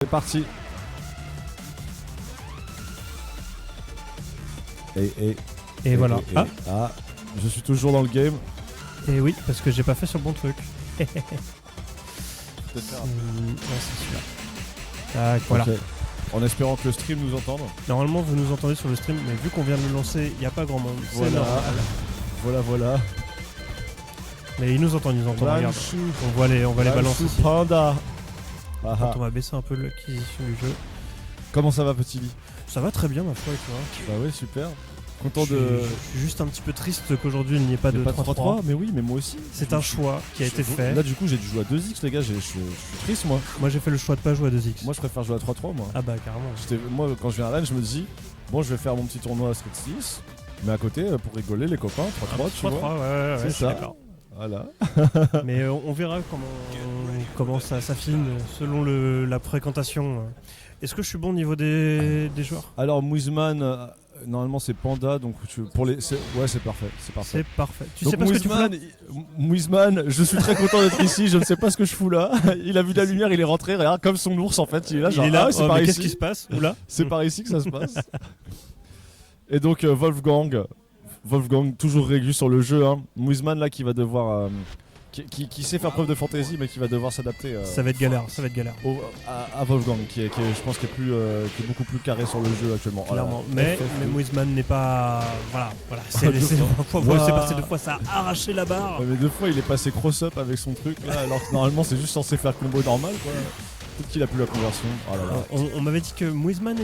C'est parti. Et voilà. Ah, je suis toujours dans le game. Et oui, parce que j'ai pas fait sur le bon truc. Ouais, c'est celui-là. Tac, voilà. Okay. En espérant que le stream nous entende. Normalement, vous nous entendez sur le stream, mais vu qu'on vient de le lancer, il n'y a pas grand monde. C'est normal. Voilà. Mais ils nous entendent, regarde. On va les balancer ici. Panda. Quand on va baisser un peu l'acquisition du jeu. Comment ça va, petit lit? Ça va très bien, ma foi, et toi? Bah ouais, super. Content Je suis juste un petit peu triste qu'aujourd'hui il n'y ait pas de 3-3. Mais oui, mais moi aussi. C'est un choix qui a été fait. Là, du coup, j'ai dû jouer à 2x, les gars. Je suis triste, moi. Moi, j'ai fait le choix de pas jouer à 2x. Moi, je préfère jouer à 3-3, moi. Ah bah, carrément. Moi, quand je viens à Rennes, je me dis, bon, je vais faire mon petit tournoi à Street 6. Mais à côté, pour rigoler, les copains, 3-3, tu vois. 3-3, ouais, c'est ça. D'accord. Voilà. Mais on verra comment ça s'affine selon la fréquentation. Est-ce que je suis bon au niveau des joueurs? Alors, Muizman, normalement c'est Panda, donc ouais, c'est parfait. C'est parfait. Tu donc sais pas ce que tu fous là? Muizman, je suis très content d'être ici, je ne sais pas ce que je fous là. Il a vu la lumière, il est rentré, regarde, comme son ours en fait, il est là, genre, c'est par ici. Qu'est-ce qui se passe? Oula. C'est par ici que ça se passe. Et donc Wolfgang, toujours régu sur le jeu, hein. Muizman là qui va devoir... Qui sait faire preuve de fantaisie mais qui va devoir s'adapter ça va être galère à Wolfgang qui je pense qui est beaucoup plus carré sur le jeu actuellement. Clairement. Mais Muizman n'est pas voilà c'est passé 2 fois, ça a arraché la barre. Ouais, mais 2 fois il est passé cross-up avec son truc là, alors que normalement c'est juste censé faire combo normal quoi. Peut-être qu'il a plus la conversion. Oh là là. On m'avait dit que Muizman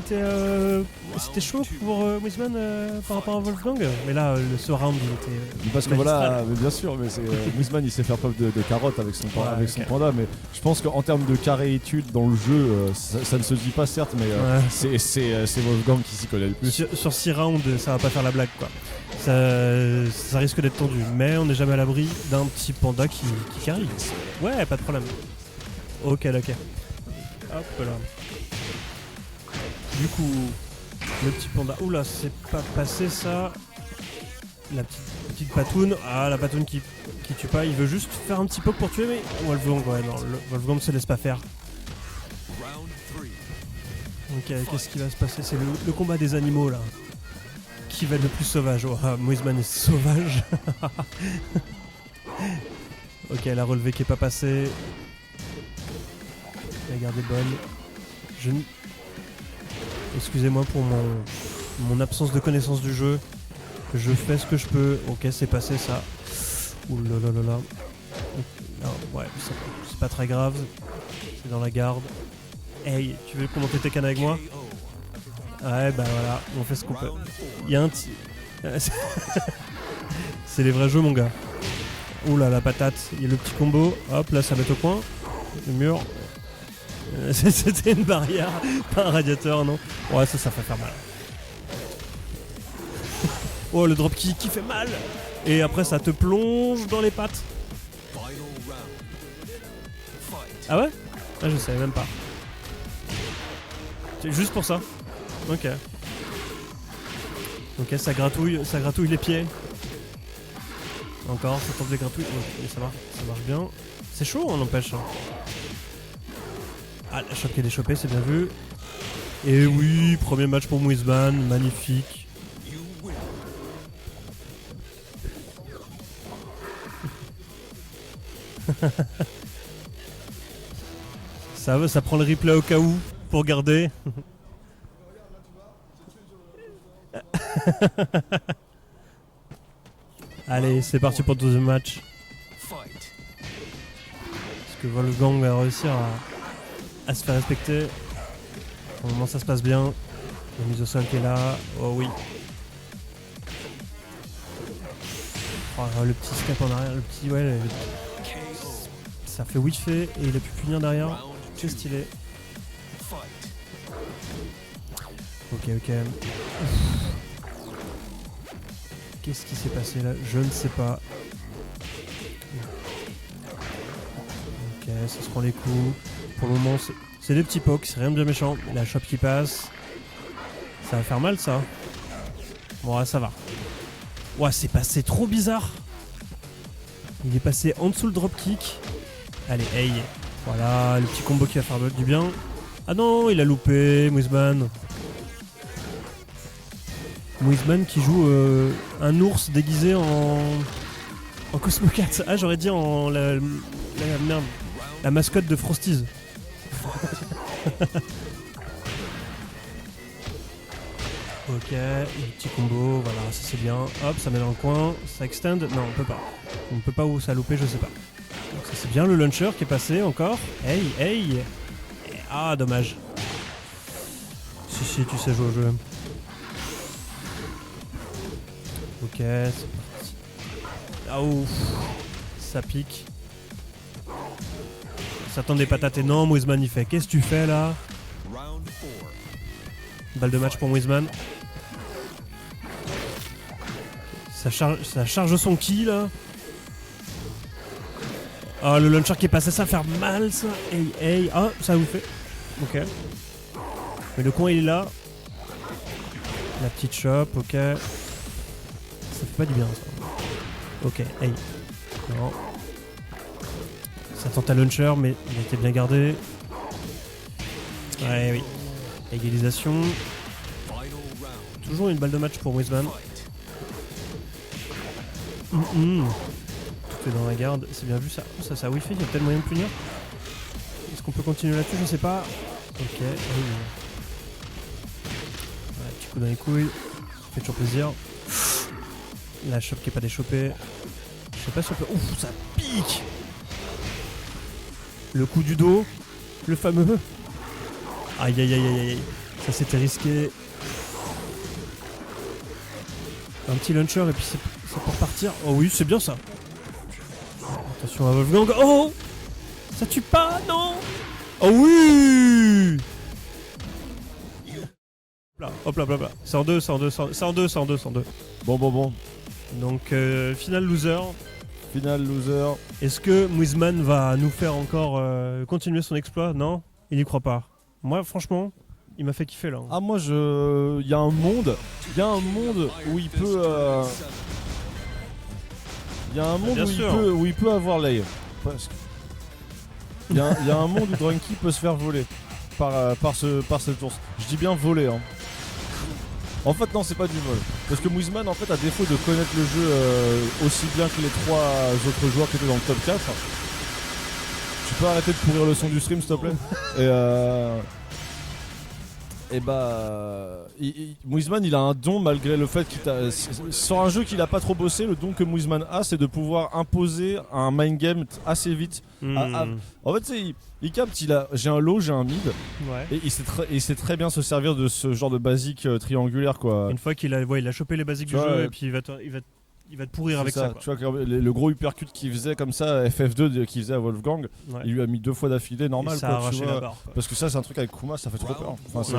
c'était chaud pour Muizman par rapport à Wolfgang, mais là ce round il était parce que voilà, mais bien sûr, mais Muizman il sait faire preuve de carotte avec son panda, mais je pense qu'en termes de carré-étude dans le jeu, ça ne se dit pas certes, mais c'est Wolfgang qui s'y connaît le plus. Sur 6 rounds, ça va pas faire la blague quoi. Ça risque d'être tendu, mais on n'est jamais à l'abri d'un petit panda qui carry. Ouais, pas de problème. Ok. Hop là. Du coup, le petit panda. Oula, c'est pas passé ça. La petite patoune. Ah, la patoune qui tue pas. Il veut juste faire un petit poke pour tuer, mais Wolfgang, Wolfgang ne se laisse pas faire. Ok, qu'est-ce qui va se passer? C'est le combat des animaux là. Qui va être le plus sauvage? Oh, Muizman est sauvage. Ok, la relevée qui est pas passée. La garde est bonne. Excusez-moi pour mon absence de connaissance du jeu. Je fais ce que je peux. Ok, c'est passé ça. Ouh là là là là. Non, ouais, c'est pas très grave. C'est dans la garde. Hey, tu veux commenter tes cannes avec moi? Ouais, bah voilà, on fait ce qu'on peut. Il y a un petit... C'est les vrais jeux, mon gars. Ouh là, la patate. Il y a le petit combo. Hop, là, ça met au coin. Le mur. C'était une barrière, pas un radiateur, non? Ouais, ça fait faire mal. Oh, le dropkick qui fait mal! Et après, ça te plonge dans les pattes. Ah ouais? Ah, je savais même pas. C'est juste pour ça. Ok. Ok, ça gratouille les pieds. Encore, ça tente les gratouilles. Oh, ça marche bien. C'est chaud, on empêche. Ah, la shot qu'elle est chopée, c'est bien vu. Et oui, premier match pour Muizman, magnifique. Ça prend le replay au cas où, pour garder. Allez, c'est parti pour le deuxième match. Est-ce que Wolfgang va réussir à se faire respecter? Pour le moment ça se passe bien. La mise au sol qui est là. Oh oui. Oh, le petit step en arrière, le petit ça fait whiffer et il a pu punir derrière. C'est stylé. Ok. Qu'est-ce qui s'est passé là? Je ne sais pas. Ok, ça se prend les coups. Pour le moment c'est des petits pokes, c'est rien de bien méchant. La chope qui passe. Ça va faire mal ça. Bon ouais, ça va. Ouais, c'est passé trop bizarre. Il est passé en dessous le dropkick. Allez, hey. Voilà, le petit combo qui va faire du bien. Ah non, il a loupé, Muisman. Muisman qui joue un ours déguisé en Cosmo Cat. Ah, j'aurais dit en merde, la mascotte de Frosties. Ok, petit combo, voilà, ça c'est bien. Hop, ça met dans le coin, ça extend. Non, on peut pas. On ne peut pas où ça a loupé, je sais pas. Donc ça c'est bien le launcher qui est passé encore. Hey, hey. Ah, dommage. Si, tu sais jouer au jeu. Ok, c'est parti. Ah ouf, ça pique. Ça tend des patates et non, Muisman il fait. Qu'est-ce que tu fais là? Balle de match pour Muisman. Ça charge son ki là. Ah, le launcher qui est passé, ça va faire mal ça. Hey, hey. Ah, ça vous fait. Ok. Mais le coin il est là. La petite chope, ok. Ça fait pas du bien ça. Ok, hey. Non. Ça tente un launcher, mais il a été bien gardé. Ouais, oui. Égalisation. Toujours une balle de match pour Muisman. Tout est dans la garde, c'est bien vu ça. Ça wifi, il y a peut-être moyen de punir. Est-ce qu'on peut continuer là-dessus? Je sais pas. Ok. Ouais, petit coup dans les couilles. Ça fait toujours plaisir. La chope qui est pas déchopée. Je sais pas si on peut. Ouf, ça pique! Le coup du dos. Le fameux. Aïe aïe aïe aïe aïe. Ça c'était risqué. Un petit launcher et puis c'est pour partir. Oh oui, c'est bien ça. Attention à Wolfgang. Oh! Ça tue pas, non! Oh oui! Hop là, hop là. C'est en deux. Bon. Donc, final loser. Final loser. Est-ce que Muisman va nous faire encore continuer son exploit? Non? Il n'y croit pas. Moi, franchement, il m'a fait kiffer là. Ah, moi, il y a un monde où il peut. Il y a un monde où il peut avoir l'œil. Il y a un monde où Drunky peut se faire voler par cette ours. Je dis bien voler. Hein. En fait, non, c'est pas du vol. Parce que Muisman, en fait, à défaut de connaître le jeu aussi bien que les 3 autres joueurs qui étaient dans le top 4, tu peux arrêter de pourrir le son du stream, s'il te plaît? Et Muisman il a un don malgré le fait sur un jeu qu'il a pas trop bossé, le don que Muisman a c'est de pouvoir imposer un mind game assez vite. En fait il capte, j'ai un low, j'ai un mid, ouais. Et il sait très bien se servir de ce genre de basique triangulaire quoi. Une fois qu'il a chopé les basiques du jeu et puis il va te pourrir avec ça. Tu vois le gros uppercut qu'il faisait comme ça, FF2 qu'il faisait à Wolfgang, ouais. Il lui a mis 2 fois d'affilée normal. Et ça a arraché la barre. Parce que ça c'est un truc avec Kuma, ça fait trop peur. Enfin,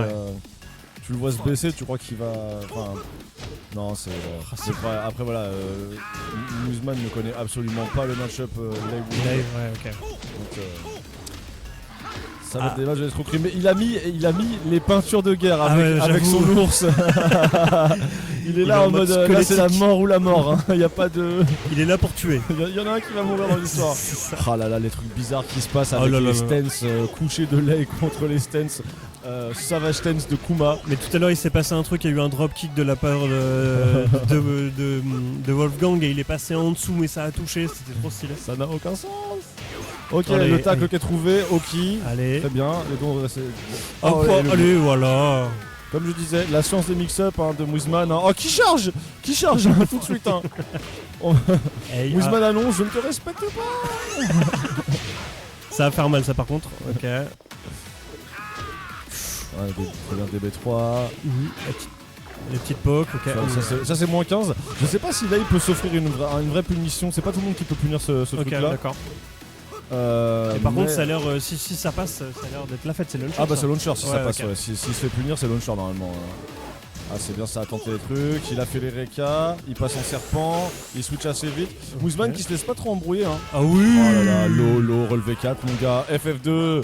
tu le vois se baisser, tu crois qu'il va. Enfin, non, c'est vrai. Après voilà, Muisman ne connaît absolument pas le match-up live. Ouais, ok. Donc, ça va être des matchs d'escroquerie. Mais il a mis les peintures de guerre avec son ours. Il est là en mode là c'est la mort ou la mort. Hein. Il y a pas de. Il est là pour tuer. Il y en a un qui va mourir dans l'histoire. Ah là là, les trucs bizarres qui se passent avec les stances couchés de lait contre les stances. Savage stance de Kuma. Mais tout à l'heure il s'est passé un truc, il y a eu un dropkick de la part de Wolfgang et il est passé en dessous mais ça a touché, c'était trop stylé. Ça n'a aucun sens. Ok, allez, le tacle qui est trouvé, Oki. Allez. Très bien. Allez, voilà. Comme je disais, la science des mix-up de Muisman. Hein. Oh, qui charge tout de suite. Hein. Muisman annonce, je ne te respecte pas. Ça va faire mal ça par contre. Ok. Ouais, très bien DB3. Les petites pokes, ok. Ça c'est moins 15. Je sais pas si là il peut s'offrir une vraie punition. C'est pas tout le monde qui peut punir ce truc là. D'accord. Et par contre ça a l'air, si ça passe, ça a l'air d'être la fête, c'est launcher. Ah bah c'est launcher si ça passe, okay. Ouais. S'il se fait punir c'est launcher normalement. Ah c'est bien, ça a tenté les trucs, il a fait les Reka, il passe en serpent, il switch assez vite. Okay. Muisman qui se laisse pas trop embrouiller hein. Ah oui. Oh là là, low, relevé 4 mon gars, FF2.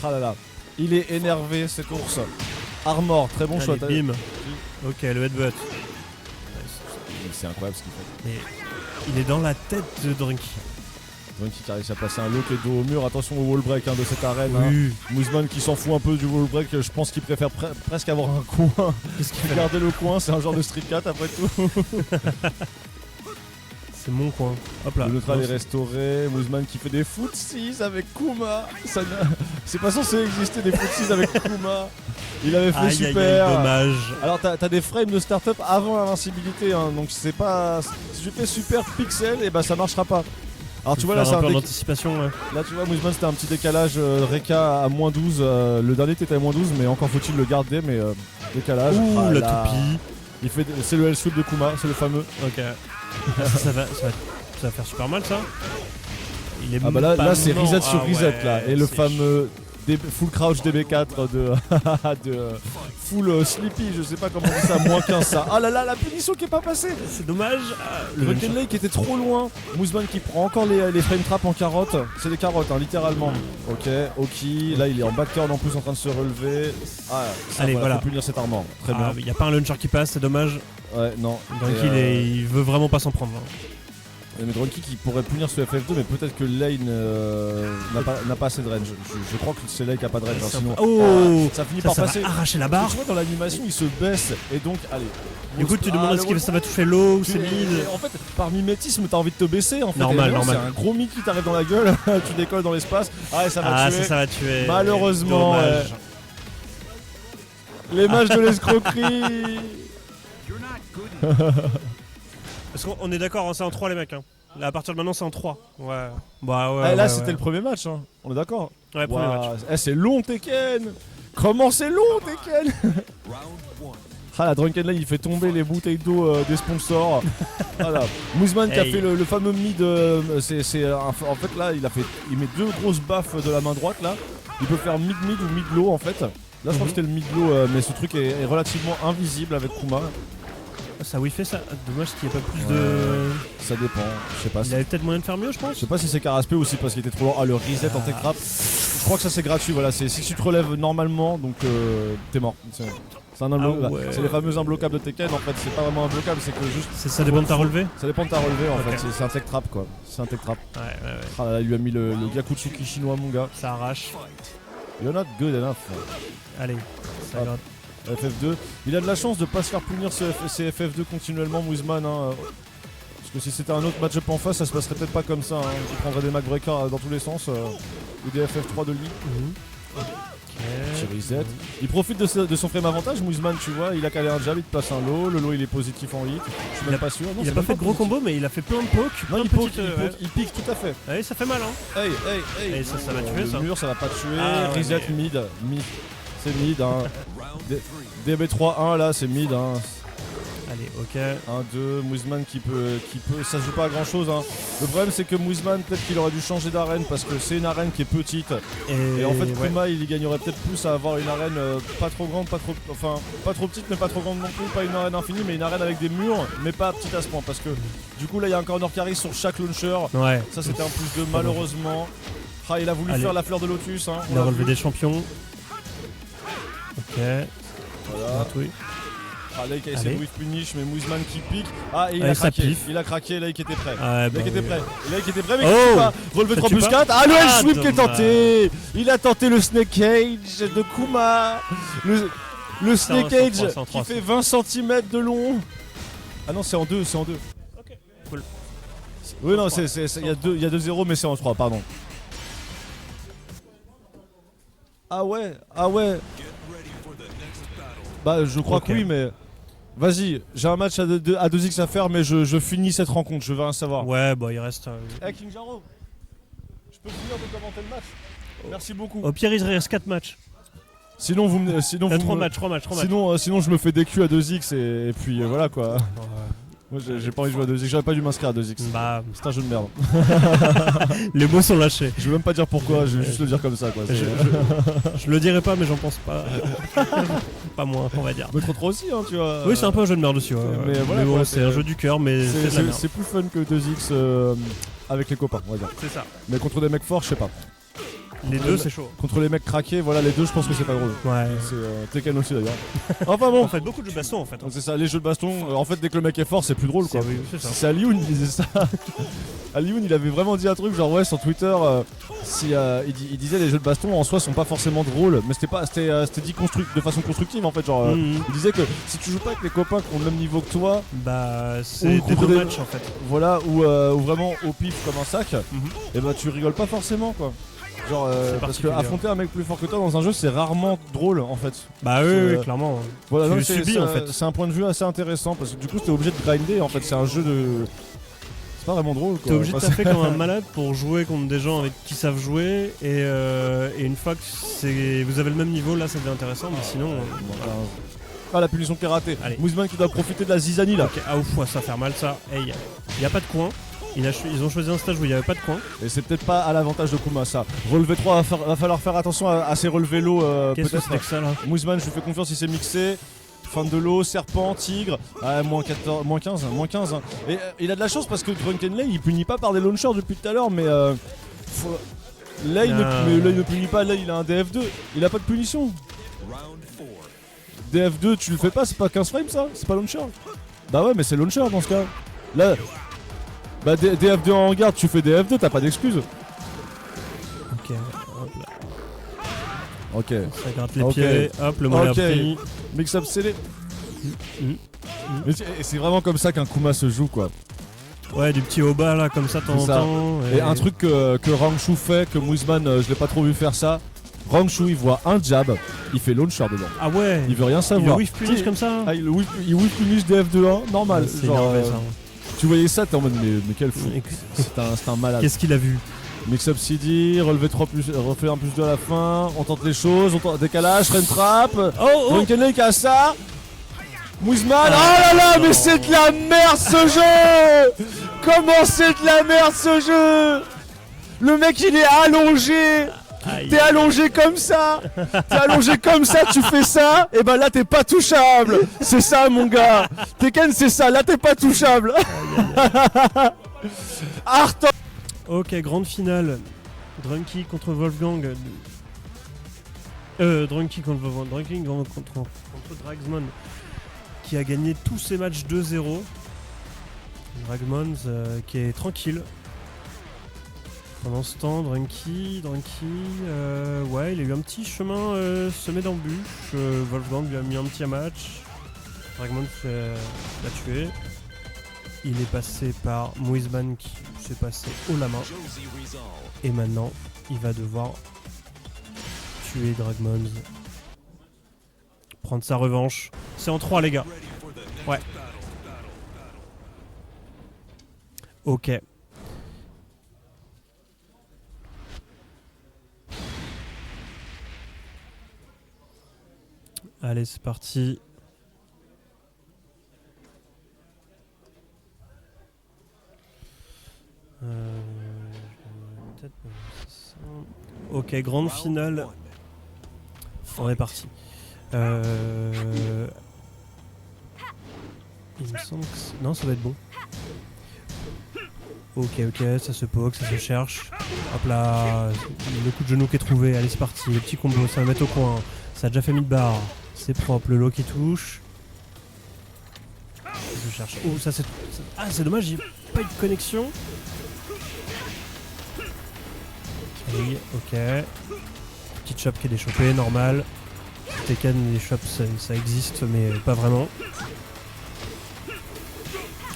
Ah là là. Il est énervé cet ours. Armor, très bon choix. Bim. Ok, le headbutt. C'est incroyable ce qu'il fait. Mais il est dans la tête de Drunky. Drunky qui a réussi à placer un low qui est dos au mur. Attention au wall break de cette arène. Oui. Mousman qui s'en fout un peu du wall break. Je pense qu'il préfère presque avoir un coin. Qu'est-ce qu'il fait? Garder le coin, c'est un genre de street cat après tout. C'est mon coin. Hop là. Le neutral est restauré. Mousman qui fait des footsies avec Kuma. C'est pas censé exister des footsies avec Kuma. Il avait fait super. Dommage. Alors t'as des frames de start-up avant l'invincibilité, hein, donc c'est pas. Si tu fais super pixel, et bah ça marchera pas. Alors tu vois là c'est un peu d'anticipation. Ouais. Là tu vois Mousman c'était un petit décalage Reka à moins 12. Le dernier était à moins 12 mais encore faut-il le garder mais décalage. Ouh la toupie. C'est le L-sweep de Kuma, c'est le fameux. Ok. ça va faire super mal ça. Il est bah là c'est reset sur reset ouais, là. Et le fameux full crouch DB4 de full sleepy, je sais pas comment on dit ça, moins 15 ça. Ah là là, la punition qui est pas passée. C'est dommage. Le Drunken Lake était trop loin. Mousman qui prend encore les frame traps en carotte. C'est des carottes hein, littéralement. Ok, Oki, là il est en backturn en plus en train de se relever. Ah, ça, allez voilà. Faut punir cet armor. Très bien. Il y a pas un launcher qui passe, c'est dommage. Ouais, non. Donc il veut vraiment pas s'en prendre. Mais Drunky qui pourrait punir ce FF2, mais peut-être que Lane n'a pas assez de range. Je crois que c'est Lane qui a pas de range. Sinon, oh, ça finit par passer. Arracher la barre. Tu vois dans l'animation il se baisse et donc allez. Écoute, tu demandes est-ce que ça va toucher low ou c'est mid. En fait, par mimétisme, t'as envie de te baisser en fait. Normal. C'est un gros Mickey qui t'arrive dans la gueule, tu décolles dans l'espace. Ah, et ça va tuer. Ça va tuer. Malheureusement. Les matchs de l'escroquerie. Parce qu'on est d'accord, hein, c'est en 3 les mecs. Hein. Là, à partir de maintenant, c'est en 3. Ouais. Bah ouais. Là, c'était le premier match. Hein. On est d'accord. Ouais, premier match. C'est long, Tekken. Comment c'est long, Tekken. Ah, la Drunken Lane, il fait tomber les bouteilles d'eau des sponsors. Voilà. Mousman qui a fait le fameux mid. En fait, là, il met 2 grosses baffes de la main droite. Là, il peut faire mid-mid ou mid-low en fait. Là, je crois que c'était le mid-low, mais ce truc est relativement invisible avec Kuma. Ça oui fait ça. Dommage qu'il n'y ait pas plus de. Ça dépend, je sais pas. Il avait peut-être moyen de faire mieux, je pense. Je sais pas si c'est Caraspé ou si parce qu'il était trop lent. Ah, le reset en tech trap. Je crois que ça c'est gratuit. Voilà, c'est si tu te relèves normalement, donc t'es mort. C'est les fameux imbloquables de Tekken. En fait, c'est pas vraiment imbloquable, c'est que juste. Ça dépend de ta relevée. Ça dépend de ta relevée en fait. C'est un tech trap quoi. C'est un tech trap. Ouais. Ah là, il lui a mis le Gyakutsuki chinois, mon gars. Ça arrache. You're not good enough. Allez, ça ira. FF2, il a de la chance de pas se faire punir ces FF2 continuellement, Mousman. Hein, parce que si c'était un autre match-up en face, ça se passerait peut-être pas comme ça. Hein. Il prendrait des MacBreakers dans tous les sens, ou des FF3 de lit. Petit reset. Il profite de son frame avantage, Mousman, tu vois. Il a calé un jab, il te passe un low. Le low il est positif en hit. Je suis même pas sûr. Non, il a pas fait de gros combos, mais il a fait plein de pokes. Non, il pique tout à fait. Ouais, ça fait mal, hein. Hey. Et ça va tuer ça. Le mur, ça va pas tuer. Ouais, reset mid. C'est mid, hein. DB3-1 là, c'est mid, hein. Allez, ok. 1-2, Mousman qui peut. Ça se joue pas à grand chose, hein. Le problème, c'est que Mousman, peut-être qu'il aurait dû changer d'arène parce que c'est une arène qui est petite. Et en fait, Kuma, il y gagnerait peut-être plus à avoir une arène pas trop grande, pas trop petite, mais pas trop grande non plus. Pas une arène infinie, mais une arène avec des murs, mais pas petite à ce point. Parce que du coup, là, il y a un corner carry sur chaque launcher. Ouais. Ça, c'était un plus de malheureusement. Ah, il a voulu faire la fleur de lotus, hein. Il a relevé des champions. Ok. Voilà. Oui. Ah, Lake a essayé de whiff punish, mais Mousman qui pique. Ah, et il a craqué. Il a craqué, Lake était prêt. Lake était prêt, mais il tue pas. Relevé 3 plus 4. Ah, le L-sweep qui est tenté. Il a tenté le Snake Cage de Kuma. Le Snake Cage qui fait 20 cm de long. Ah non, c'est en 2, Ok, cool. Oui, non, il y a 2-0, mais c'est en 3, pardon. Ah ouais. Bah, je crois que oui, mais. Vas-y, j'ai un match à 2x à faire, mais je finis cette rencontre, je veux rien savoir. Ouais, bah il reste. Hey King Jaro, je peux finir de commenter le match. Merci beaucoup. Au pire, il reste 4 matchs. Sinon, vous me. 3 matchs. Sinon, je me fais des Q à 2x et puis voilà quoi. Moi j'ai pas envie de jouer à 2x, j'aurais pas dû m'inscrire à 2x. Bah, c'est un jeu de merde. Les mots sont lâchés. Je veux même pas dire pourquoi, je vais juste le dire comme ça quoi. Je le dirai pas, mais j'en pense pas. Pas moins, on va dire. Mais trop aussi, hein, tu vois. Oui, c'est un peu un jeu de merde aussi. Mais voilà, bon, c'est un jeu du cœur, mais c'est plus fun que 2x avec les copains, on va dire. C'est ça. Mais contre des mecs forts, je sais pas. Les deux, c'est chaud. Contre les mecs craqués, voilà, les deux, je pense que c'est pas drôle. Ouais. C'est Tekken aussi d'ailleurs. Enfin bon. En fait, beaucoup de jeux de baston en fait. C'est ça, les jeux de baston, en fait, dès que le mec est fort, c'est plus drôle quoi. Oui, c'est ça. C'est Alioun, il disait ça. Alioun, il avait vraiment dit un truc, genre ouais, sur Twitter, il disait les jeux de baston en soi sont pas forcément drôles, mais c'était dit de façon constructive en fait. Genre, il disait que si tu joues pas avec les copains qui ont le même niveau que toi, bah c'est des deux matchs en fait. Voilà, ou vraiment au pif comme un sac, et bah tu rigoles pas forcément quoi. Genre, parce que affronter un mec plus fort que toi dans un jeu, c'est rarement drôle en fait. Bah oui, clairement. Voilà, tu non, le subis en fait. C'est un point de vue assez intéressant parce que du coup, t'es obligé de grinder en fait. C'est un jeu de. C'est pas vraiment drôle quoi. T'es obligé de taffer comme un malade pour jouer contre des gens avec qui savent jouer et une fois que vous avez le même niveau, là ça devient intéressant, mais sinon. Voilà. Ah, la punition qui est ratée. Mousman qui doit profiter de la zizanie là. Okay. Ah ouf, ça va faire mal ça. Hey, y a pas de coin. Ils ont choisi un stage où il n'y avait pas de coin. Et c'est peut-être pas à l'avantage de Kuma ça. Relevé 3, va falloir faire attention à ces relevés low. Qu'est-ce que c'est que ça là? Mousman, je lui fais confiance, il s'est mixé. Fin de l'eau, serpent, tigre, moins 15. Et il a de la chance parce que Drunken Lay il punit pas par des launchers depuis tout à l'heure, mais Lay ne punit pas, Lay il a un DF2, il a pas de punition. DF2 tu le fais pas, c'est pas 15 frames ça, c'est pas launcher. Bah ouais mais c'est launcher dans ce cas. Là, bah DF2 en garde, tu fais DF2, t'as pas d'excuse. Ok, hop là. Ok. Ça gratte les pieds, hop, le mollet a pris. Mix-up scellé. Mais c'est vraiment comme ça qu'un Kuma se joue quoi. Ouais, du petit haut bas là, comme ça, de temps en temps. Et un truc que Rangshu fait, que Mousman, je l'ai pas trop vu faire ça. Rangshu il voit un jab, il fait launcher dedans. Ah ouais. Il veut rien savoir. Il whiff punish comme ça. Ah, il whiff punish DF2-1, normal. C'est énervé ça. Tu voyais ça, t'es en mode mais quel fou. C'est un malade. Qu'est-ce qu'il a vu? Mix-up CD, relevé 3 plus, refait un plus 2 à la fin, on tente les choses, décalage, rain trap, Drunken Lake à ça, Mousman, oh là là, mais c'est de la merde ce jeu! Comment c'est de la merde ce jeu? Le mec il est allongé! T'es allongé comme ça! T'es allongé comme ça, tu fais ça, et bah là t'es pas touchable! C'est ça mon gars! Tekken c'est ça, là t'es pas touchable! Arthur! Ok, grande finale. Drunky contre Wolfgang. Drunky contre Wolfgang. Drunky contre Dragsman, qui a gagné tous ses matchs 2-0. Dragmon qui est tranquille. Pendant ce temps, Drunky, ouais, il a eu un petit chemin semé d'embûches. Wolfgang lui a mis un petit match. Dragmon l'a tué. Il est passé par Moisman qui s'est passé haut la main. Et maintenant, il va devoir tuer Dragmons. Prendre sa revanche. C'est en 3 les gars. Ouais. Ok. Allez, c'est parti. Ok, grande finale. On est parti. Il me semble que non, ça va être bon. Ok, ça se poke, ça se cherche. Hop là, le coup de genou qui est trouvé. Allez, c'est parti. Le petit combo, ça va mettre au coin. Ça a déjà fait mid-bar. C'est propre, le low qui touche. Je cherche. Oh, ça c'est. Ah, c'est dommage, j'ai pas eu de connexion. Ok. Petite shop qui est déchopée, normal. Tekken, les shops ça existe, mais pas vraiment.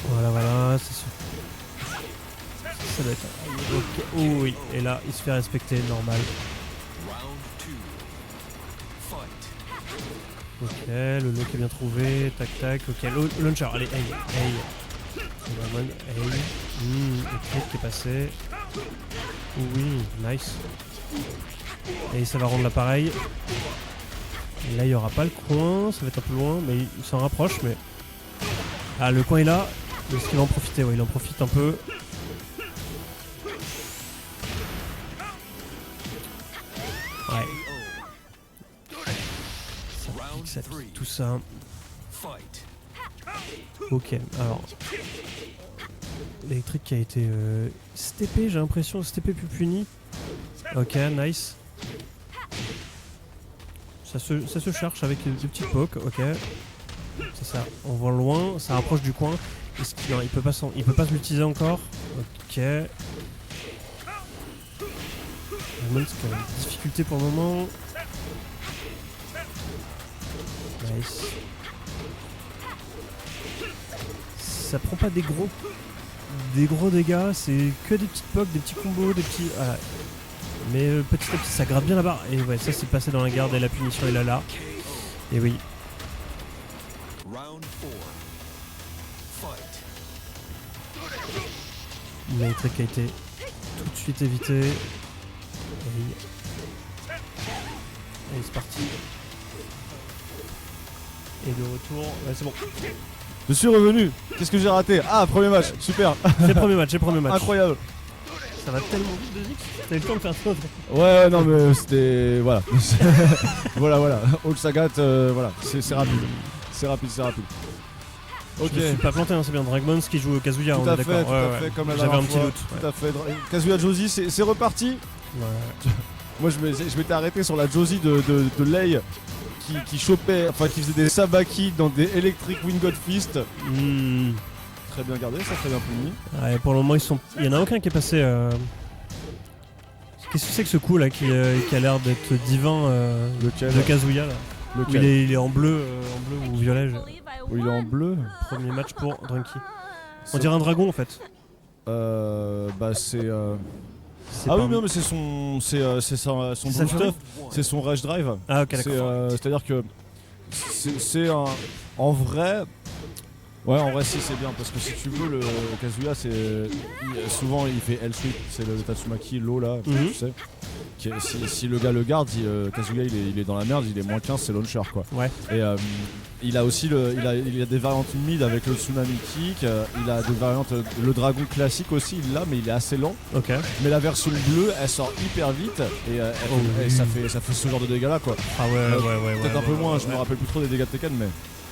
Voilà, ça doit être. Ok, oh oui, et là il se fait respecter, normal. Ok, le low qui est bien trouvé, tac, ok, launcher, allez, hey. Le crit qui est passé. Oui, nice. Et ça va rendre l'appareil. Là il n'y aura pas le coin, ça va être un peu loin, mais il s'en rapproche. Mais ah, le coin est là. Est-ce qu'il va en profiter? Ouais, il en profite un peu. Ouais. Ça pique tout ça. Ok, alors. L'électrique qui a été steppé, j'ai l'impression, steppé plus puni. Ok, nice. Ça se cherche avec des petites pokes, ok. C'est ça, on voit loin, ça rapproche du coin. Non, il peut pas se l'utiliser encore. Ok. Vraiment, c'est quand même une difficulté pour le moment. Nice. Ça prend pas des gros dégâts, c'est que des petites pokes, des petits combos, des petits... Voilà. Mais petit à petit ça gratte bien la barre. Et ouais, ça c'est passé dans la garde et la punition est là. Et oui. L'électrique a été tout de suite évité. Et c'est parti. Et de retour, ouais c'est bon. Je suis revenu. Qu'est-ce que j'ai raté? Ah, premier match, super. C'est le premier match. Incroyable. Ça va tellement vite de Zik. T'as eu le temps de faire ça. Ouais, non mais c'était... Voilà. voilà. All Sagat, voilà. C'est rapide. C'est rapide. Ok. Je me suis pas planté, hein, c'est bien Dragmons qui joue au Kazuya, tout on est d'accord. Tout à fait, comme la J'avais dernière un petit fois. doute. Tout à fait. Kazuya Josie, c'est reparti. Ouais. Moi je m'étais arrêté sur la Josie de Lei qui chopait, enfin qui faisait des sabaki dans des Electric Wind God Fist. Très bien gardé, ça très bien puni. Ouais, pour le moment il y en a aucun qui est passé. Qu'est-ce que c'est que ce coup là qui a l'air d'être divin de Kazuya là. Il est en bleu ou violet. Oui, il est en bleu. Premier match pour Drunky. On dirait un dragon en fait. Bah c'est. Ah oui, non, mais c'est son boost-up, c'est son rush drive. Ah ok, d'accord. C'est-à-dire que c'est un. En vrai. Ouais, en vrai, si, c'est bien parce que si tu veux, le Kazuya, souvent il fait L-sweep, c'est le Tatsumaki low là, tu sais. Si le gars le garde, Kazuya il est dans la merde, il est moins 15, c'est launcher quoi. Ouais. Et il a aussi il a des variantes mid avec le tsunami kick, il a des variantes, le dragon classique aussi il l'a, mais il est assez lent. Ok. Mais la version bleue elle sort hyper vite et ça fait ce genre de dégâts là quoi. Ah ouais. Peut-être un peu moins, je me rappelle plus trop des dégâts de Tekken, mais.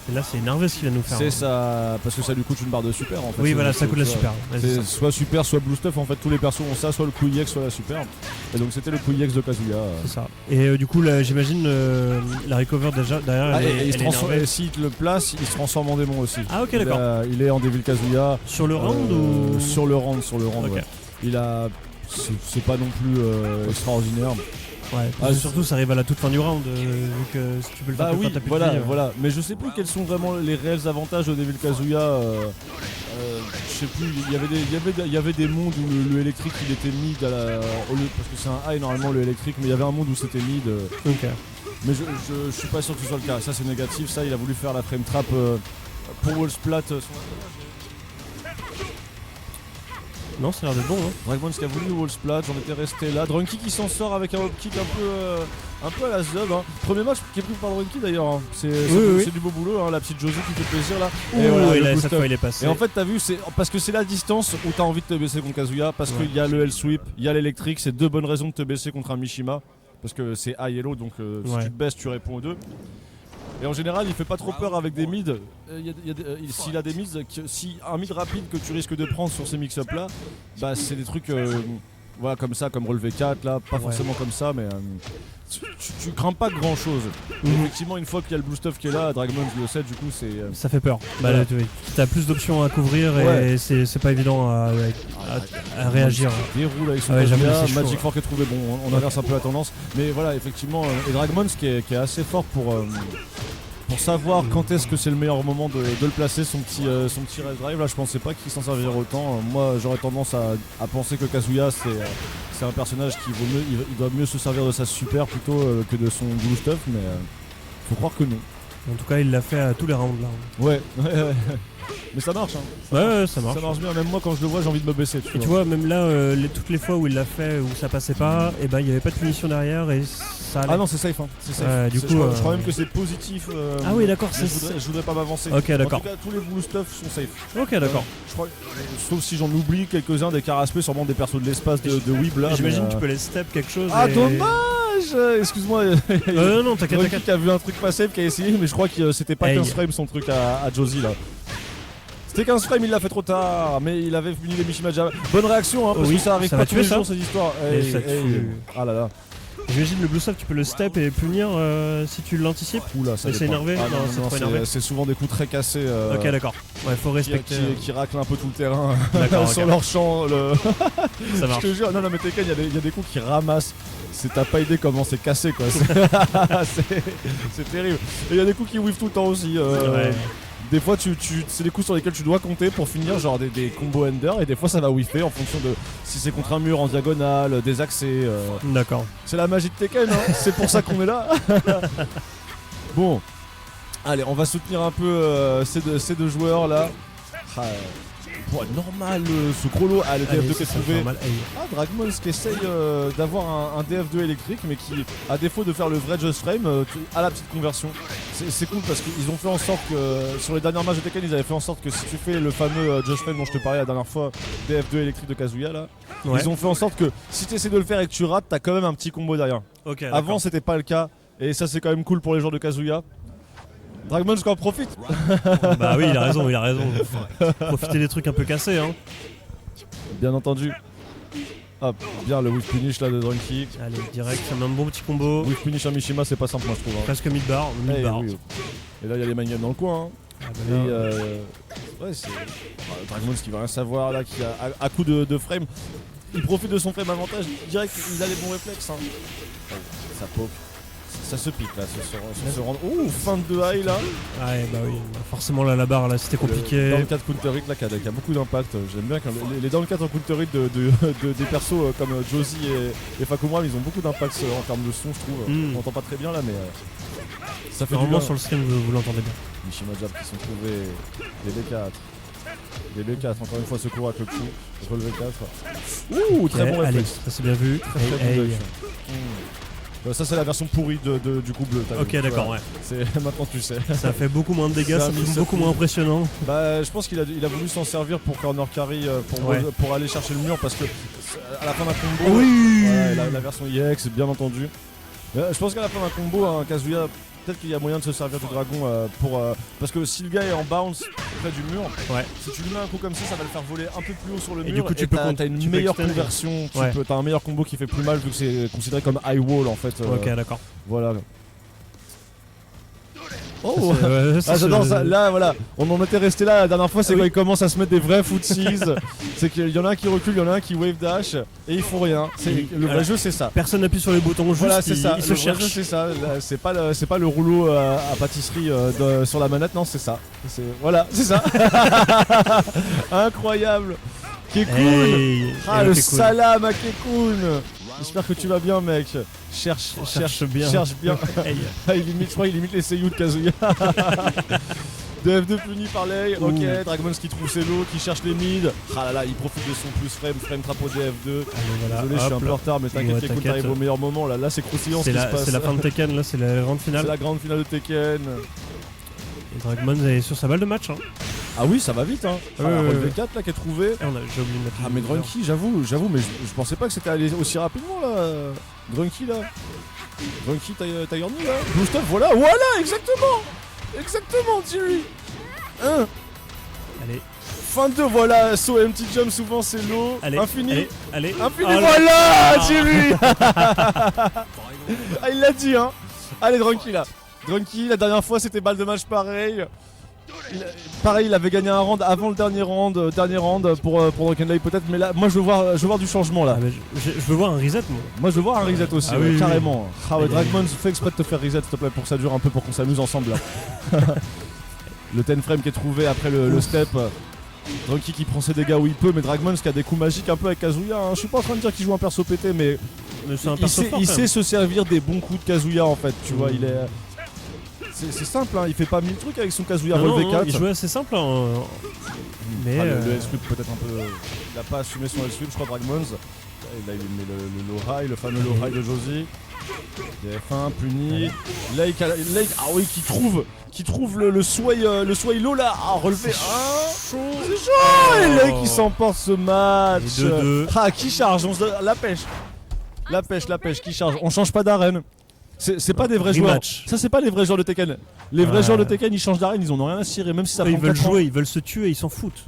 Et là c'est énervé ce qu'il va nous faire. C'est ça, parce que ça lui coûte une barre de super en fait. Oui voilà, ça coûte la super. C'est soit super, soit blue stuff, en fait tous les persos ont ça, soit le coup EX, soit la super. Et donc c'était le coup EX de Kazuya. C'est ça. Et du coup là j'imagine la recover déjà derrière et s'il te le place, il se transforme en démon aussi. Ah ok d'accord. Il est en Devil Kazuya. Sur le round ou Sur le round, okay. Ouais. Il a... C'est pas non plus extraordinaire. Ouais, surtout ça arrive à la toute fin du round, vu que si tu peux le faire oui, plus voilà. Mais je sais plus quels sont vraiment les réels avantages de Devil Kazuya. Je sais plus, il y avait des mondes où le électrique il était mid parce que c'est un high normalement le électrique, mais il y avait un monde où c'était mid. Ok. Mais je suis pas sûr que ce soit le cas. Ça c'est négatif, ça il a voulu faire la frame trap pour Wall Splat. Non, ça a l'air d'être bon. Hein. Dragmons qui a voulu le wall splat, j'en étais resté là. Drunky qui s'en sort avec un hop kick un peu à la Zub. Hein. Premier match qui est pris par Drunky d'ailleurs. Hein. C'est du beau boulot, hein. La petite Josie qui fait plaisir là. Et voilà, là, cette fois il est passé. Et en fait, t'as vu, c'est parce que c'est la distance où t'as envie de te baisser contre Kazuya. Parce qu'il y a le L-sweep, il y a l'électrique. C'est deux bonnes raisons de te baisser contre un Mishima. Parce que c'est high yellow, donc si tu te baisses, tu réponds aux deux. Et en général, il fait pas trop peur avec des mids. S'il a des mids, si un mid rapide que tu risques de prendre sur ces mix-up là, bah c'est des trucs voilà, comme ça, comme relevé 4 là, pas forcément comme ça, mais tu crains pas grand chose. Effectivement, une fois qu'il y a le blue stuff qui est là, Dragmons le 7, du coup, c'est. Ça fait peur. Bah, là, t'as plus d'options à couvrir et c'est pas évident à réagir. Déroule avec son Magic Fork est trouvé, bon, on inverse un peu la tendance. Mais voilà, effectivement, et Dragmons qui est assez fort pour savoir quand est-ce que c'est le meilleur moment de le placer, son petit rail drive. Là, je pensais pas qu'il s'en servirait autant. Moi, j'aurais tendance à penser que Kazuya, c'est un personnage qui il doit mieux se servir de sa super plutôt que de son blue stuff, mais faut croire que non. En tout cas, il l'a fait à tous les rounds là. Ouais. Mais ça marche, hein. Ça marche. Ça marche bien, même moi quand je le vois, j'ai envie de me baisser. Tu vois, même là, toutes les fois où il l'a fait, où ça passait pas, et ben il y avait pas de punition derrière et ça allait. Ah non, c'est safe, hein. C'est safe. Du coup, je crois même que c'est positif. Ah oui, d'accord, je voudrais pas m'avancer. Ok, d'accord. En tout cas, tous les blue stuff sont safe. Ok, d'accord. Je crois, sauf si j'en oublie quelques-uns, des Caraspé, sûrement des persos de l'espace de Weeb là. J'imagine que tu peux les step quelque chose. Ah, dommage. Excuse-moi. Non, t'inquiète. Qui a vu un truc pas safe, qui a essayé, mais je crois que c'était pas 15 frames son truc à Josie là. C'était 15 frames, il l'a fait trop tard, mais il avait fini les Mishima Jam. Bonne réaction, hein, parce que ça arrive ça pas va tous les tuer ça. jours cette histoire. Et Hey, ça hey. tue. Ah là là. J'imagine le blue step, tu peux le step et punir si tu l'anticipes. Oula, ça Mais c'est dépend. énervé. Ah, Non, c'est trop énervé. c'est souvent des coups très cassés. Ok, d'accord. Ouais, faut respecter. Qui raclent un peu tout le terrain D'accord, sur ok. leur champ. Ça Je marche. te jure, non, mais Tekken, il y a des coups qui ramassent. T'as pas idée comment c'est cassé quoi. C'est terrible. Et il y a des coups qui whiff tout le temps aussi. Ouais. Des fois, c'est des coups sur lesquels tu dois compter pour finir, genre des combos ender, et des fois ça va whiffer en fonction de si c'est contre un mur en diagonale, des accès. D'accord. C'est la magie de Tekken, hein. C'est pour ça qu'on est là. Bon, allez, on va soutenir un peu ces deux joueurs là. Ah, normal ce gros lot. Ah, le Allez, DF2 qui est ça trouvé. fait mal. Hey. Ah, Dragmons qui essaye d'avoir un DF2 électrique, mais qui, à défaut de faire le vrai Just Frame, a la petite conversion. C'est cool parce qu'ils ont fait en sorte que, sur les dernières matchs de Tekken, ils avaient fait en sorte que si tu fais le fameux Just Frame dont je te parlais la dernière fois, DF2 électrique de Kazuya là, Ouais. ils ont fait en sorte que si tu essaies de le faire et que tu rates, t'as quand même un petit combo derrière. Ok. Avant, d'accord. c'était pas le cas, et ça, c'est quand même cool pour les joueurs de Kazuya. Dragmons en profite. Bah oui, il a raison, il a raison. Faut profiter des trucs un peu cassés, hein. Bien entendu. Hop, bien le whiff punish là de Drunky. Allez, direct, ça met un bon petit combo. Whiff punish à Mishima, c'est pas simple, moi je trouve. Hein. Presque mid-bar. Eh Mid-bar. oui. Et là, il y a les mind games dans le coin. Hein. Ah, bah Et là, ouais, c'est Dragmons qui va rien savoir là, qui à coup de frame, il profite de son frame avantage. Direct, il a les bons réflexes. Hein. Oh, ça poke. Ça se pique là, sur ce rendre. Ouh, fin de high là. ouais, bah oui. Forcément, là, la barre, là, c'était compliqué. Dans le 4 counter hit là, qui a beaucoup d'impact. J'aime bien quand les down 4 en counter hit des persos comme Josie et Fakumura, ils ont beaucoup d'impact en termes de son, je trouve. On entend pas très bien là, mais ça fait du Normalement, bien. sur le stream, vous l'entendez bien. Mishima Jab qui sont trouvés. Les B4. Les B4, encore une fois, secours avec le coup. Relevé 4. Ouh, très bon Allez, réflexe. ça c'est bien vu. Très bon Hey, hey. réflexe. Ça, c'est la version pourrie du coup bleu. t'as Ok, vu. d'accord, Voilà. Maintenant, tu sais. Ça fait beaucoup moins de dégâts, Ça a ça mis fait ça beaucoup plus. moins impressionnant. Bah, je pense qu'il a voulu s'en servir pour corner carry, Ouais. pour aller chercher le mur parce que à la fin d'un combo. Oui. Ouais, la version EX, bien entendu. Je pense qu'à la fin d'un combo, un Kazuya, peut-être qu'il y a moyen de se servir du dragon parce que si le gars est en bounce près du mur, Ouais. si tu lui mets un coup comme ça va le faire voler un peu plus haut sur le Et mur. du coup, tu peux t'as une tu peux meilleure extend. conversion, Ouais. t'as un meilleur combo qui fait plus mal vu que c'est considéré comme high wall en fait. Ok, d'accord. Voilà. Oh. Ouais, Ah, j'adore ça. Là, voilà, on en était resté là la dernière fois. C'est Ah quand oui. ils commencent à se mettre des vrais footsies. C'est qu'il y en a un qui recule, il y en a un qui wave dash et ils font rien. Le vrai Voilà. jeu, c'est ça. Personne n'appuie sur les boutons, juste Voilà, c'est ça. il Le se vrai jeu, cherche. c'est ça. Là, c'est pas le rouleau à pâtisserie sur la manette. Non, c'est ça. Voilà, c'est ça. Incroyable. Kekun. Hey, Ah, hey, le t'es cool. salam à Kekun. J'espère que tu vas bien, mec. Cherche bien. Hey. Ah, je crois qu'il imite les seiyuu de Kazuya. DF2 puni par Lei, ok, Ouh. Dragmons qui trouve ses lots, qui cherche les mid. Ah là là, il profite de son plus frame trap au DF2. Allez, voilà, Désolé, je suis un hop peu là. en retard, mais t'inquiète, Ouais, Kekun t'inquiète. t'arrive au meilleur moment. Là, c'est croustillant ce C'est qui se la, passe. c'est la fin de Tekken, là, c'est la grande C'est finale. la grande finale de Tekken. Et Dragmon est sur sa balle de match. Hein. Ah oui, ça va vite, hein. Ouais, Ah, ouais, relevé ouais. 4 là qui est trouvé. Et j'ai oublié de mettre Ah le mais buzzer. Drunky, j'avoue, mais je pensais pas que c'était allé aussi rapidement là. Drunky là. Drunky Tyrone là. Blue Stuff, voilà, exactement, dis-lui. Allez, Fin de 2, voilà, so empty jump, souvent c'est low. allez, Infini. allez. Infini, Oh là. voilà, Ah. dis-lui. Ah, il l'a dit, hein. Allez, Drunky là. Drunky, la dernière fois c'était balle de match pareil. Pareil, il avait gagné un round avant le dernier round pour Drunken Light peut-être, mais là, moi je veux voir du changement là. Ah, mais je veux voir un reset, moi. Moi je veux voir un reset aussi, Ah ouais, oui, oui, carrément. Ah ouais, Allez. Dragmon, fais exprès de te faire reset s'il te plaît pour que ça dure un peu, pour qu'on s'amuse ensemble là. Le 10 frame qui est trouvé après le step. Drunky qui prend ses dégâts où il peut, mais Dragmon qui a des coups magiques un peu avec Kazuya. Hein. Je suis pas en train de dire qu'il joue un perso pété, mais Mais c'est un il perso sait, fort, il quand sait même. se servir des bons coups de Kazuya en fait. Tu vois, il est. C'est simple, hein. Il fait pas mille trucs avec son Kazuya Non, relevé non, 4. il jouait assez simple. Hein. Mais Ah, le L-sweep peut-être un peu. Il a pas assumé son L-sweep, je crois, Dragmons. Là, il met le low high, le fameux low high de Josie. DF1 puni. Lake, ah oui, qui trouve le sway low là. Ah, relevé 1. C'est chaud. Et Lake qui s'emporte ce match. Et 2-2. Ah, qui charge? La pêche, qui charge. On change pas d'arène. C'est pas des vrais joueurs. Rematch. Ça, c'est pas les vrais joueurs de Tekken. Les vrais Ouais. joueurs de Tekken, ils changent d'arène, ils en ont rien à cirer, même si ça Ils prend veulent 4 ans. jouer, ils veulent se tuer, ils s'en foutent.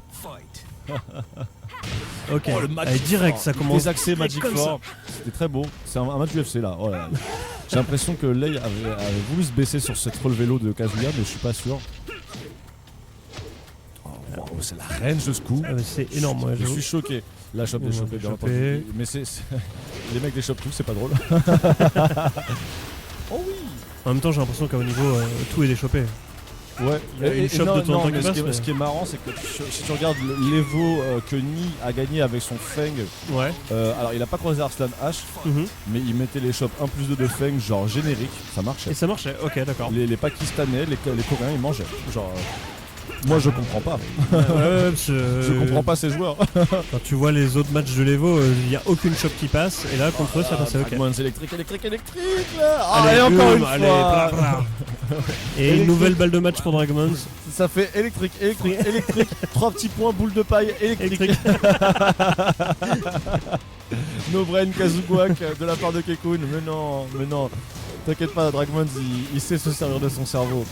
Ok, Oh, le Magic allez, direct, Four. ça commence. Des accès Magic comme ça. Four. C'était très beau. C'est un match UFC là. Oh là là. J'ai l'impression que Lei avait voulu se baisser sur cette relevé low de Kazuya, mais je suis pas sûr. Oh, wow, c'est la range de ce coup. Ah, mais c'est énorme, ouais, Je j'avoue. suis choqué. La chope Ouais, des chopés, bien chopé. entendu. Mais les mecs les chopent tous, c'est pas drôle. Oh oui. En même temps, j'ai l'impression qu'à haut niveau, tout est déchopé. Ouais, Il y a une chope non, de temps en non, temps mais qui ce qui est- passe, ce qui est marrant, c'est que si tu regardes l'Evo que Ni a gagné avec son Feng, Ouais. alors il a pas croisé Arslan H, Mhm. mais il mettait les shops 1+2 de Feng, genre générique, ça marchait. Et ça marchait, ok, d'accord. Les Pakistanais, les Coréens, ils mangeaient. Genre, moi je comprends pas. Ouais, Je comprends pas ces joueurs. Quand tu vois les autres matchs de l'Evo, il n'y a aucune shop qui passe, et là contre eux ça passait ok. Dragons électrique là. Allez, encore boum, une allez, fois. bla, bla. Et Électrique. une nouvelle balle de match pour Dragmans. Ça fait électrique. 3 petits points, boule de paille, électrique. Électrique. No brain Kazuguak de la part de Kekun. Mais non. T'inquiète pas, Dragmans il sait se servir de son cerveau.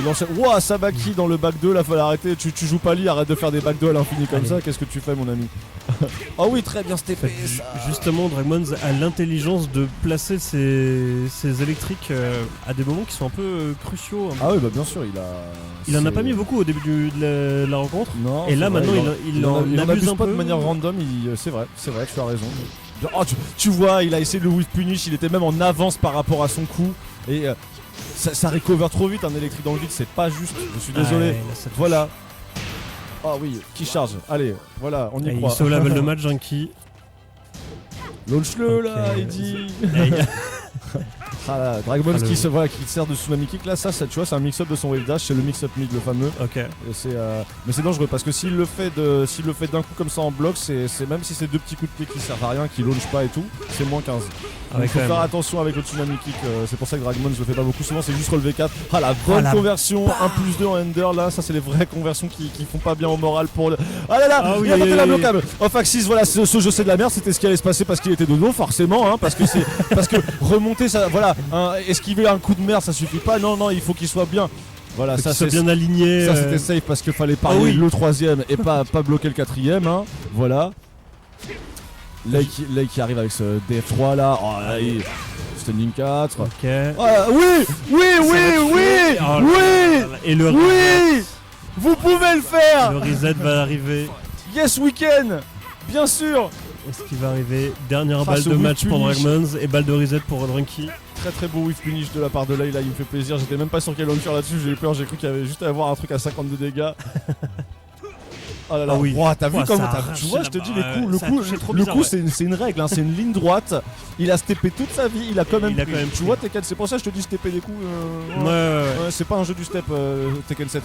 Il enchaîne. Ouah, Sabaki dans le back 2, là fallait arrêter. Tu joues pas Lee, arrête de faire des back 2 à l'infini comme Allez. ça. Qu'est-ce que tu fais, mon ami? Oh oui, très bien, c'était ça. Justement, Dragmans a l'intelligence de placer ses électriques à des moments qui sont un peu cruciaux. Ah oui, bah bien sûr, Il en a c'est- pas mis beaucoup au début de la rencontre. Non. Et là c'est vrai, maintenant il en abuse abuse un pas peu. de manière random. C'est vrai, tu as raison. Oh, tu vois, il a essayé de le whiff punish. Il était même en avance par rapport à son coup. Et ça recover trop vite. Un électrique dans le vide, c'est pas juste. Je suis désolé. Ouais, là, ça touche. Voilà. Ah oui, qui charge? Allez, voilà, on y Et il croit. sauve la balle de match, Junkie. Launch-le Ok, là, Eddie. Hey. Ah là, Dragmans Ah, le- qui sert de tsunami kick là, ça tu vois, c'est un mix-up de son wave dash, c'est le mix-up mid, le fameux. Ok. Et mais c'est dangereux parce que s'il le fait d'un coup comme ça en bloc, c'est même si c'est deux petits coups de pied qui servent à rien, qui launch pas et tout, c'est moins 15. Ah, Donc ouais, faut quand faire même. attention avec le tsunami kick, c'est pour ça que Dragmans le fait pas beaucoup, souvent c'est juste relevé 4. Ah la bonne la conversion, 1+2 en ender là, ça c'est les vraies conversions qui font pas bien au moral pour le... Ah là là, Ah oui, il a tenté la oui, oui. blocable. Off axis, voilà, ce jeu c'est de la merde, c'était ce qui allait se passer parce qu'il était de dos forcément, hein, parce que remonter ça, voilà, esquiver un coup de merde ça suffit pas, non, il faut qu'il soit bien. Voilà, ça c'est c'est bien aligné. ça c'était safe parce qu'il fallait parier oui. le troisième et pas bloquer le quatrième, hein. Voilà. Lei qui arrive avec ce DF3 là. Oh là, Stunning 4. Ok. Ah, oui. Oh là Oui. là. Et le Oui. Vous pouvez le faire. reset va arriver. Yes we can. Bien sûr. Est-ce qu'il va arriver? Dernière Ah, balle ce de whip match pour punish. Dragmans et balle de reset pour Drunky. Très très beau whiff punish de la part de Lei là, il me fait plaisir. J'étais même pas sûr qu'elle allait le faire là-dessus, j'ai eu peur, j'ai cru qu'il y avait juste à avoir un truc à 52 dégâts. Oh là là, Ah oui. Ouah, t'as vu Ouah, comment ça arrache tu vois, je te dis là-bas, les coups, ça le touche trop coup bizarre, ouais. c'est une règle, hein, c'est une ligne droite. Il a steppé toute sa vie, il a quand même Il a pris. quand même Tu pris. vois Tekken, c'est pour ça que je te dis stepper des coups. Ouais. Ouais, c'est pas un jeu du step Tekken 7.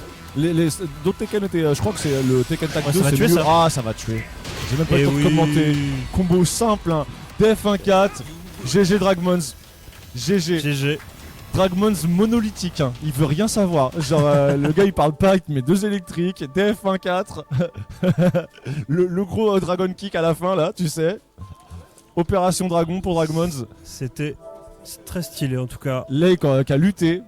D'autres Tekken étaient, je crois que c'est le Tekken Tag Ouais, 2, ça va c'est tuer, mieux. ça. Ah, ça va tuer. J'ai même pas Et le temps de commenter. oui. Combo simple, hein. Def 1-4, GG Dragmans. GG. GG. Dragmans monolithique, hein. Il veut rien savoir. Genre, le gars il parle pas, il te met 2 électriques, DF 1-4, le gros Dragon Kick à la fin là, tu sais. Opération Dragon pour Dragmans. C'était très stylé en tout cas. Lei qui a lutté.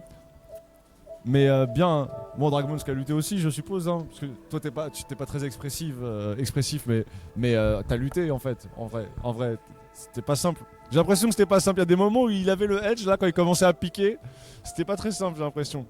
Mais bien, bon Dragmans qui a lutté aussi je suppose, hein, parce que toi tu t'es pas très expressif, mais t'as lutté en fait, en vrai, c'était pas simple. J'ai l'impression que c'était pas simple, il y a des moments où il avait le edge là quand il commençait à piquer, c'était pas très simple j'ai l'impression.